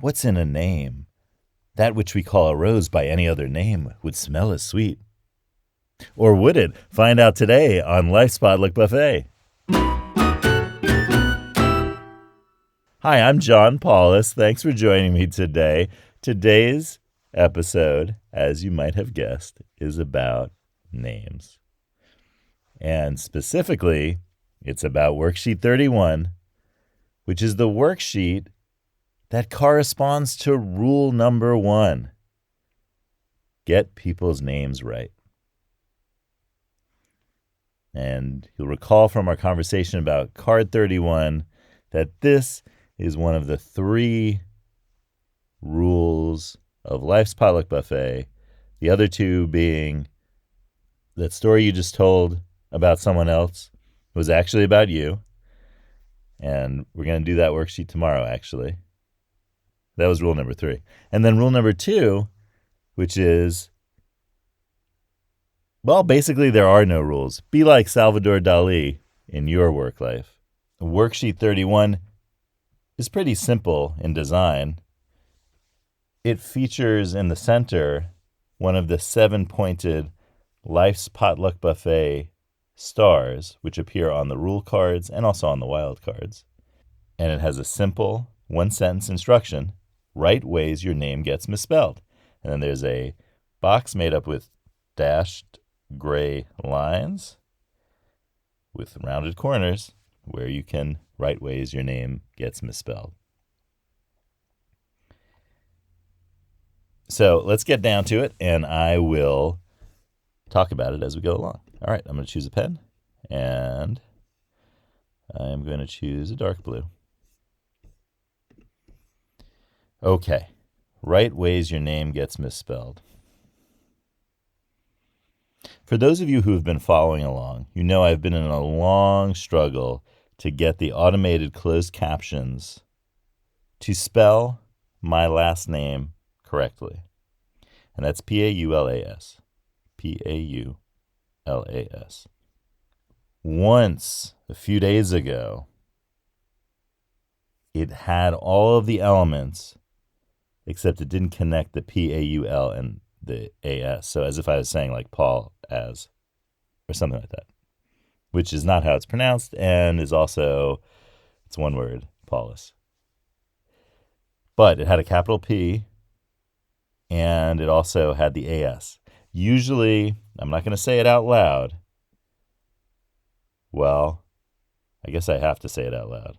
What's in a name? That which we call a rose by any other name would smell as sweet. Or would it? Find out today on Life's Potluck Buffet. Hi, I'm John Paulus. Thanks for joining me today. Today's episode, as you might have guessed, is about names. And specifically, it's about Worksheet 31, which is the worksheet that corresponds to rule number 1. Get people's names right. And you'll recall from our conversation about card 31 that this is one of the 3 rules of Life's Potluck Buffet. The other 2 being that story you just told about someone else was actually about you. And we're going to do that worksheet tomorrow, actually. That was rule number 3. And then rule number 2, which is, well, basically there are no rules. Be like Salvador Dali in your work life. Worksheet 31 is pretty simple in design. It features in the center one of the 7-pointed Life's Potluck Buffet stars, which appear on the rule cards and also on the wild cards. And it has a simple 1-sentence instruction: write ways your name gets misspelled. And then there's a box made up with dashed gray lines with rounded corners where you can write ways your name gets misspelled. So let's get down to it, and I will talk about it as we go along. All right, I'm going to choose a pen, and I'm going to choose a dark blue. Okay, write ways your name gets misspelled. For those of you who have been following along, you know I've been in a long struggle to get the automated closed captions to spell my last name correctly. And that's P-A-U-L-A-S. P-A-U-L-A-S. Once, a few days ago, it had all of the elements, except it didn't connect the P-A-U-L and the A-S. So as if I was saying like Paul as, or something like that, which is not how it's pronounced and is also, it's one word, Paulus. But it had a capital P and it also had the A-S. Usually, I'm not going to say it out loud. Well, I guess I have to say it out loud,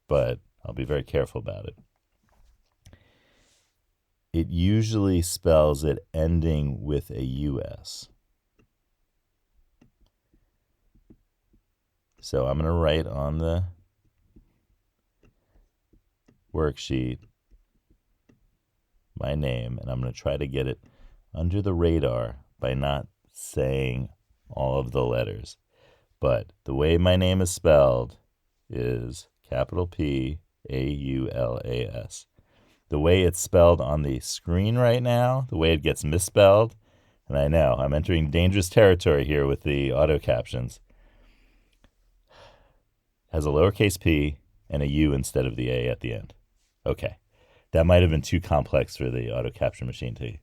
but I'll be very careful about it. It usually spells it ending with a U-S. So I'm going to write on the worksheet my name, and I'm going to try to get it under the radar by not saying all of the letters. But the way my name is spelled is capital P A-U-L-A-S. The way it's spelled on the screen right now, the way it gets misspelled, and I know I'm entering dangerous territory here with the auto captions, has a lowercase p and a U instead of the A at the end. Okay. That might have been too complex for the auto capture machine to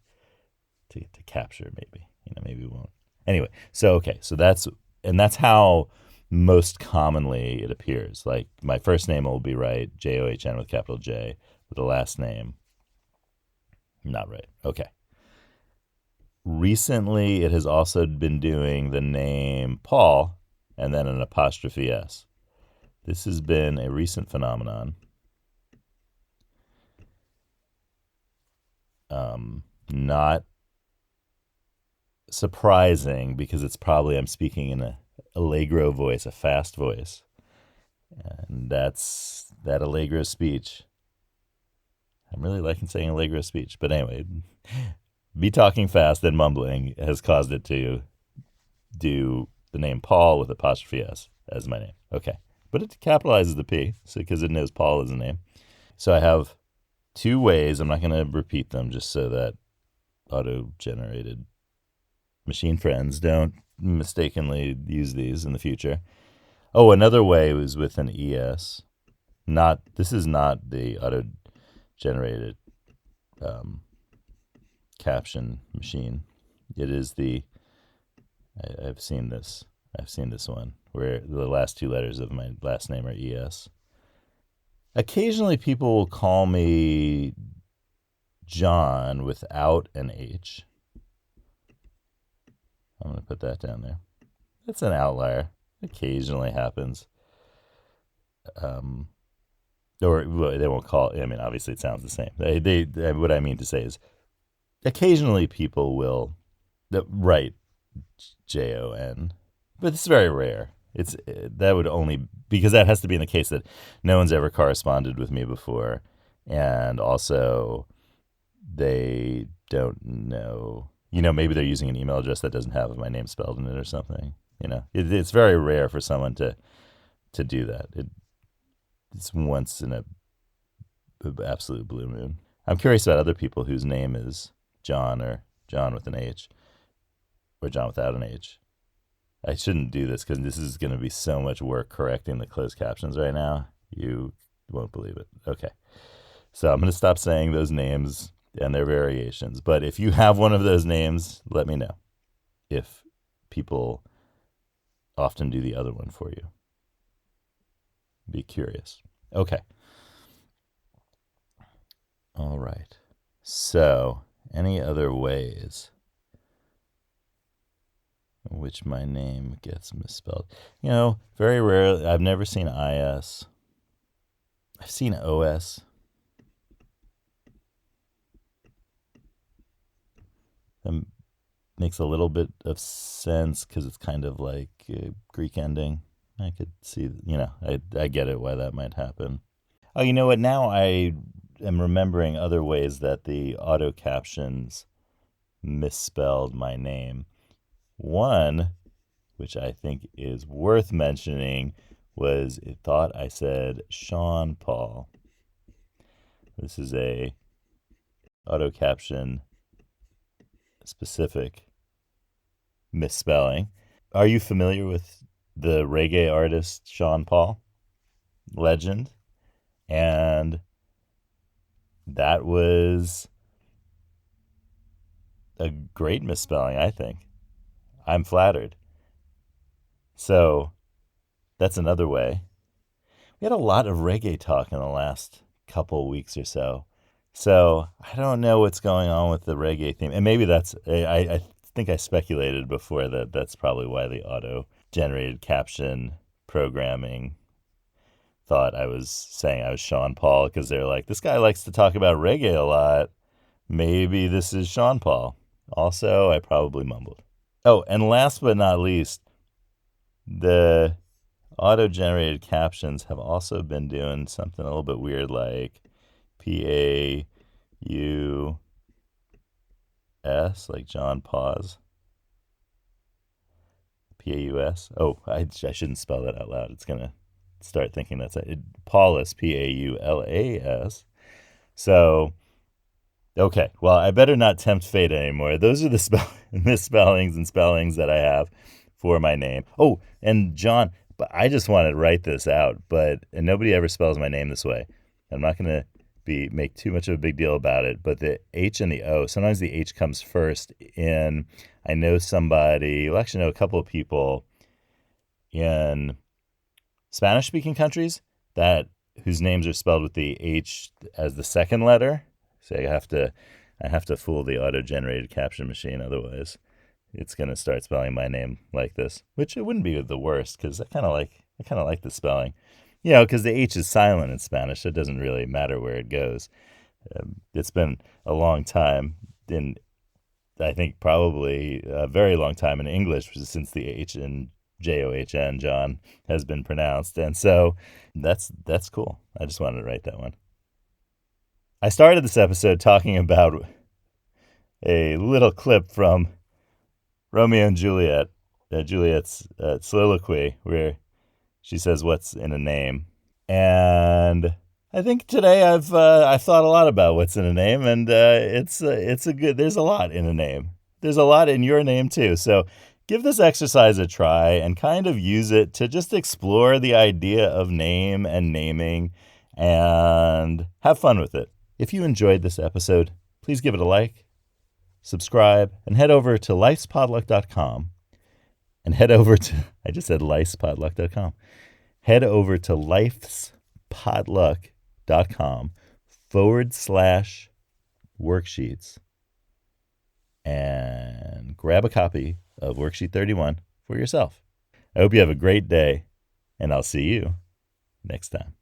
capture, maybe. Maybe it won't. Anyway, so that's how most commonly it appears. Like my first name will be right, John with capital J, but the last name, not right. Okay. Recently, it has also been doing the name Paul and then an apostrophe S. This has been a recent phenomenon. Not surprising because it's probably I'm speaking in a allegro voice, a fast voice. And that's that allegro speech. I'm really liking saying allegro speech. But anyway, me talking fast and mumbling has caused it to do the name Paul with apostrophe S as my name. Okay. But it capitalizes the P because it knows Paul is a name. So I have 2 ways. I'm not going to repeat them just so that auto-generated machine friends don't mistakenly use these in the future. Oh, another way was with an ES. This is not the generated caption machine. It is I've seen this one where the last two letters of my last name are ES. Occasionally people will call me John without an H. I'm going to put that down there. That's an outlier. Occasionally happens. Or well, they won't call. I mean, obviously it sounds the same. They what I mean to say is, occasionally people will write JON, but it's very rare. That would only, because that has to be in the case that no one's ever corresponded with me before, and also they don't know. Maybe they're using an email address that doesn't have my name spelled in it or something. It's very rare for someone to do that. It's once in a absolute blue moon. I'm curious about other people whose name is John or John with an H or John without an H. I shouldn't do this because this is going to be so much work correcting the closed captions right now. You won't believe it. Okay. So I'm going to stop saying those names and their variations. But if you have one of those names, let me know if people often do the other one for you. Be curious. Okay. All right. So, any other ways in which my name gets misspelled? Very rarely. I've never seen IS. I've seen OS. That makes a little bit of sense because it's kind of like a Greek ending. I could see, I get it why that might happen. Oh, you know what? Now I am remembering other ways that the auto captions misspelled my name. One, which I think is worth mentioning, was it thought I said Sean Paul. This is a auto caption specific misspelling. Are you familiar with the reggae artist Sean Paul? Legend. And that was a great misspelling, I think. I'm flattered. So that's another way. We had a lot of reggae talk in the last couple weeks or so. So I don't know what's going on with the reggae theme. And maybe I think I speculated before that that's probably why the auto-generated caption programming thought I was saying I was Sean Paul, because they're like, this guy likes to talk about reggae a lot. Maybe this is Sean Paul. Also, I probably mumbled. Oh, and last but not least, the auto-generated captions have also been doing something a little bit weird, like PAUS, like John Pause. PAUS. Oh, I shouldn't spell that out loud. It's going to start thinking that's it. Paulus, PAULAS. So, okay, well, I better not tempt fate anymore. Those are the misspellings and spellings that I have for my name. Oh, and John, but I just want to write this out, and nobody ever spells my name this way. I'm not going to make too much of a big deal about it, but the H and the O, sometimes the H comes first I know somebody, well, actually know a couple of people in Spanish-speaking countries whose names are spelled with the H as the second letter. So I have to fool the auto-generated caption machine, otherwise it's going to start spelling my name like this, which it wouldn't be the worst, because I kind of like the spelling. Because the H is silent in Spanish, so it doesn't really matter where it goes. It's been a long time I think probably a very long time in English since the H in JOHN, John, has been pronounced. And so that's cool. I just wanted to write that one. I started this episode talking about a little clip from Romeo and Juliet, Juliet's soliloquy, where she says, "What's in a name?" And I think today I've thought a lot about what's in a name, and it's a good. There's a lot in a name. There's a lot in your name too. So give this exercise a try and kind of use it to just explore the idea of name and naming, and have fun with it. If you enjoyed this episode, please give it a like, subscribe, and head over to lifespodluck.com and head over to, I just said lifespodluck.com. Head over to lifespodluck.com/worksheets and grab a copy of Worksheet 31 for yourself. I hope you have a great day, and I'll see you next time.